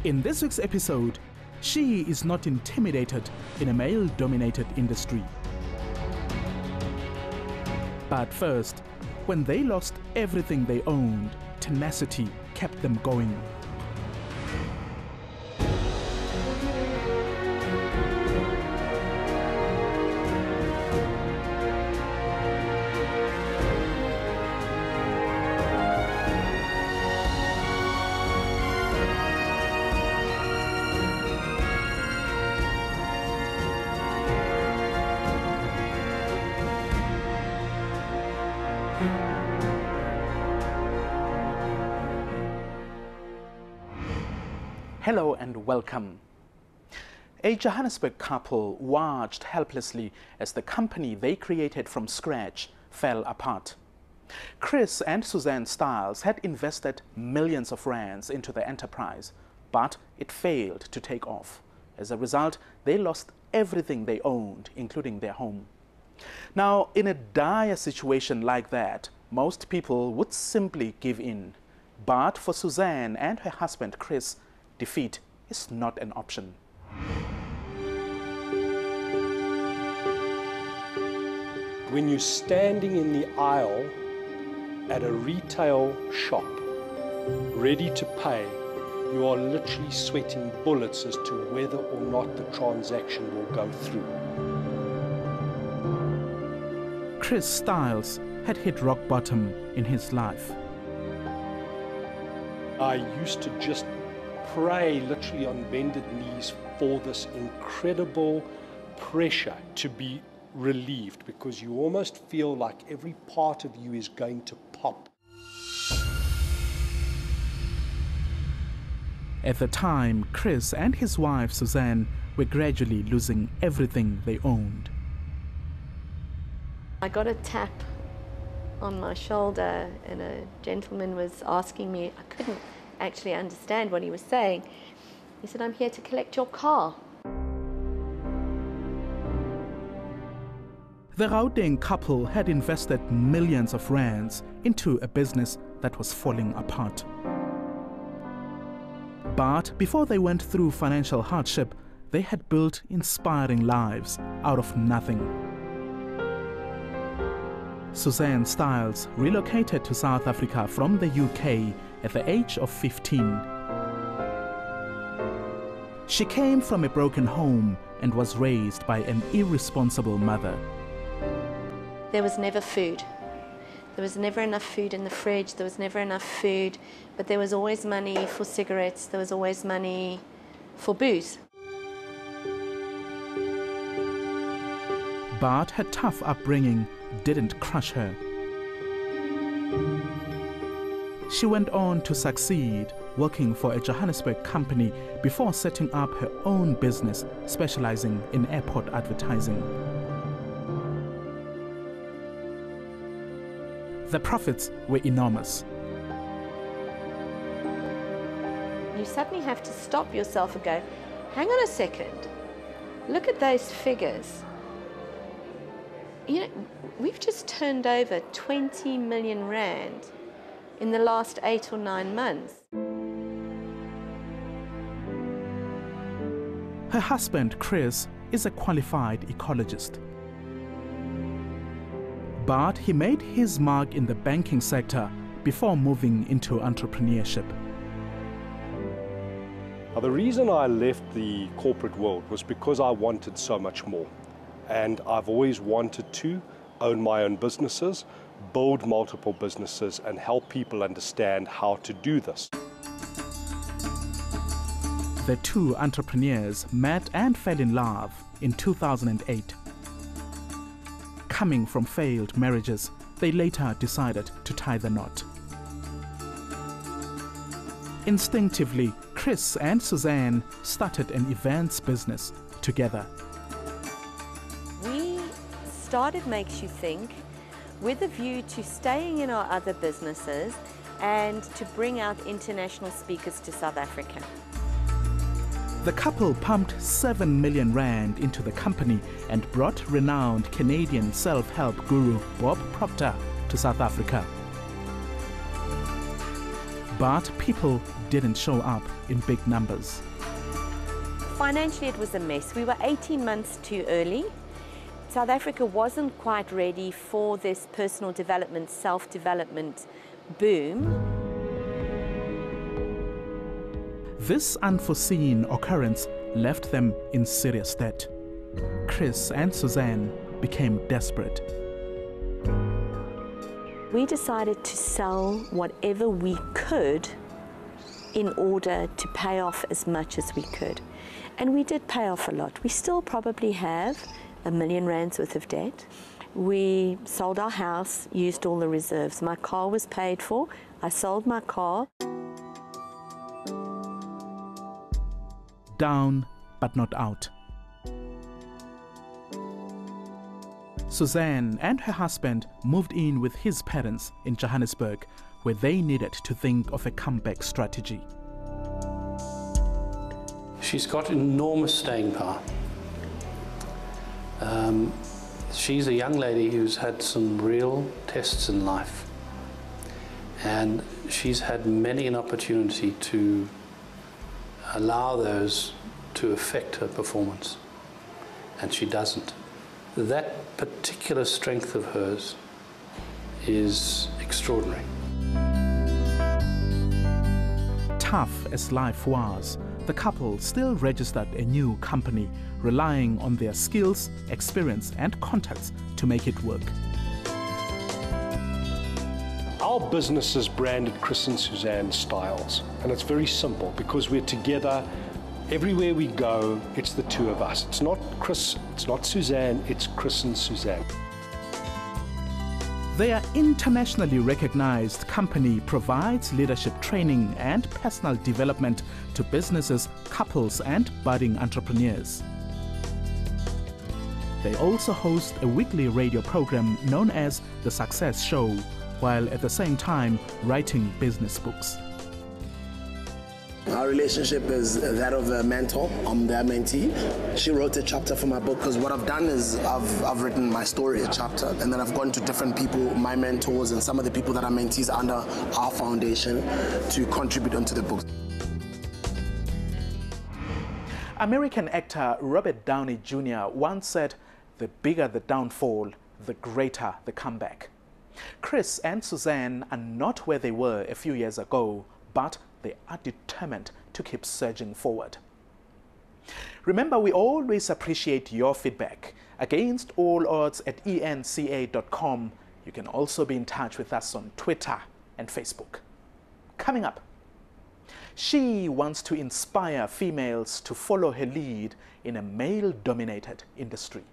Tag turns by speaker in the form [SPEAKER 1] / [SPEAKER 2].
[SPEAKER 1] In this week's episode, she is not intimidated in a male-dominated industry. But first, when they lost everything they owned, tenacity kept them going. Hello and welcome. A Johannesburg couple watched helplessly as the company they created from scratch fell apart. Chris and Suzanne Styles had invested millions of rands into the enterprise, but it failed to take off. As a result, they lost everything they owned, including their home. Now, in a dire situation like that, most people would simply give in. But for Suzanne and her husband Chris, defeat is not an option.
[SPEAKER 2] When you're standing in the aisle at a retail shop, ready to pay, you are literally sweating bullets as to whether or not the transaction will go through.
[SPEAKER 1] Chris Styles had hit rock bottom in his life.
[SPEAKER 2] I used to just pray literally on bended knees for this incredible pressure to be relieved, because you almost feel like every part of you is going to pop.
[SPEAKER 1] At the time, Chris and his wife Suzanne were gradually losing everything they owned.
[SPEAKER 3] I got a tap on my shoulder and a gentleman was asking me, I couldn't actually understand what he was saying. He said, "I'm here to collect your car."
[SPEAKER 1] The Gauteng couple had invested millions of rands into a business that was falling apart. But before they went through financial hardship, they had built inspiring lives out of nothing. Suzanne Styles relocated to South Africa from the UK at the age of 15. She came from a broken home and was raised by an irresponsible mother.
[SPEAKER 3] There was never food. There was never enough food in the fridge. There was never enough food, but there was always money for cigarettes. There was always money for booze.
[SPEAKER 1] But her tough upbringing didn't crush her. She went on to succeed, working for a Johannesburg company before setting up her own business specializing in airport advertising. The profits were enormous.
[SPEAKER 3] You suddenly have to stop yourself and go, hang on a second, look at those figures. You know, we've just turned over 20 million rand in the last 8 or 9 months.
[SPEAKER 1] Her husband, Chris, is a qualified ecologist. But he made his mark in the banking sector before moving into entrepreneurship.
[SPEAKER 2] Now, the reason I left the corporate world was because I wanted so much more. And I've always wanted to own my own businesses, build multiple businesses, and help people understand how to do this.
[SPEAKER 1] The two entrepreneurs met and fell in love in 2008. Coming from failed marriages, they later decided to tie the knot. Instinctively, Chris and Suzanne started an events business together.
[SPEAKER 3] We started Makes You Think with a view to staying in our other businesses and to bring out international speakers to South Africa.
[SPEAKER 1] The couple pumped 7 million rand into the company and brought renowned Canadian self-help guru Bob Proctor to South Africa. But people didn't show up in big numbers.
[SPEAKER 3] Financially, it was a mess. We were 18 months too early. South Africa wasn't quite ready for this personal development, self-development boom.
[SPEAKER 1] This unforeseen occurrence left them in serious debt. Chris and Suzanne became desperate.
[SPEAKER 3] We decided to sell whatever we could in order to pay off as much as we could. And we did pay off a lot. We still probably have R1 million worth of debt. We sold our house, used all the reserves. My car was paid for. I sold my car.
[SPEAKER 1] Down, but not out. Suzanne and her husband moved in with his parents in Johannesburg, where they needed to think of a comeback strategy.
[SPEAKER 4] She's got enormous staying power. She's a young lady who's had some real tests in life, and she's had many an opportunity to allow those to affect her performance, and she doesn't. That particular strength of hers is extraordinary.
[SPEAKER 1] Tough as life was, the couple still registered a new company, relying on their skills, experience and contacts to make it work.
[SPEAKER 2] Our business is branded Chris and Suzanne Styles, and it's very simple because we're together. Everywhere we go, it's the two of us. It's not Chris, it's not Suzanne, it's Chris and Suzanne.
[SPEAKER 1] Their internationally recognized company provides leadership training and personal development to businesses, couples and budding entrepreneurs. They also host a weekly radio program known as The Success Show, while at the same time writing business books.
[SPEAKER 5] Our relationship is that of a mentor. I'm their mentee. She wrote a chapter for my book because what I've done is I've written my story, a chapter, and then I've gone to different people, my mentors and some of the people that are mentees under our foundation to contribute onto the book.
[SPEAKER 1] American actor Robert Downey Jr. once said, "The bigger the downfall, the greater the comeback." Chris and Suzanne are not where they were a few years ago, but they are determined to keep surging forward. Remember, we always appreciate your feedback. Against all odds at enca.com. You can also be in touch with us on Twitter and Facebook. Coming up, she wants to inspire females to follow her lead in a male-dominated industry.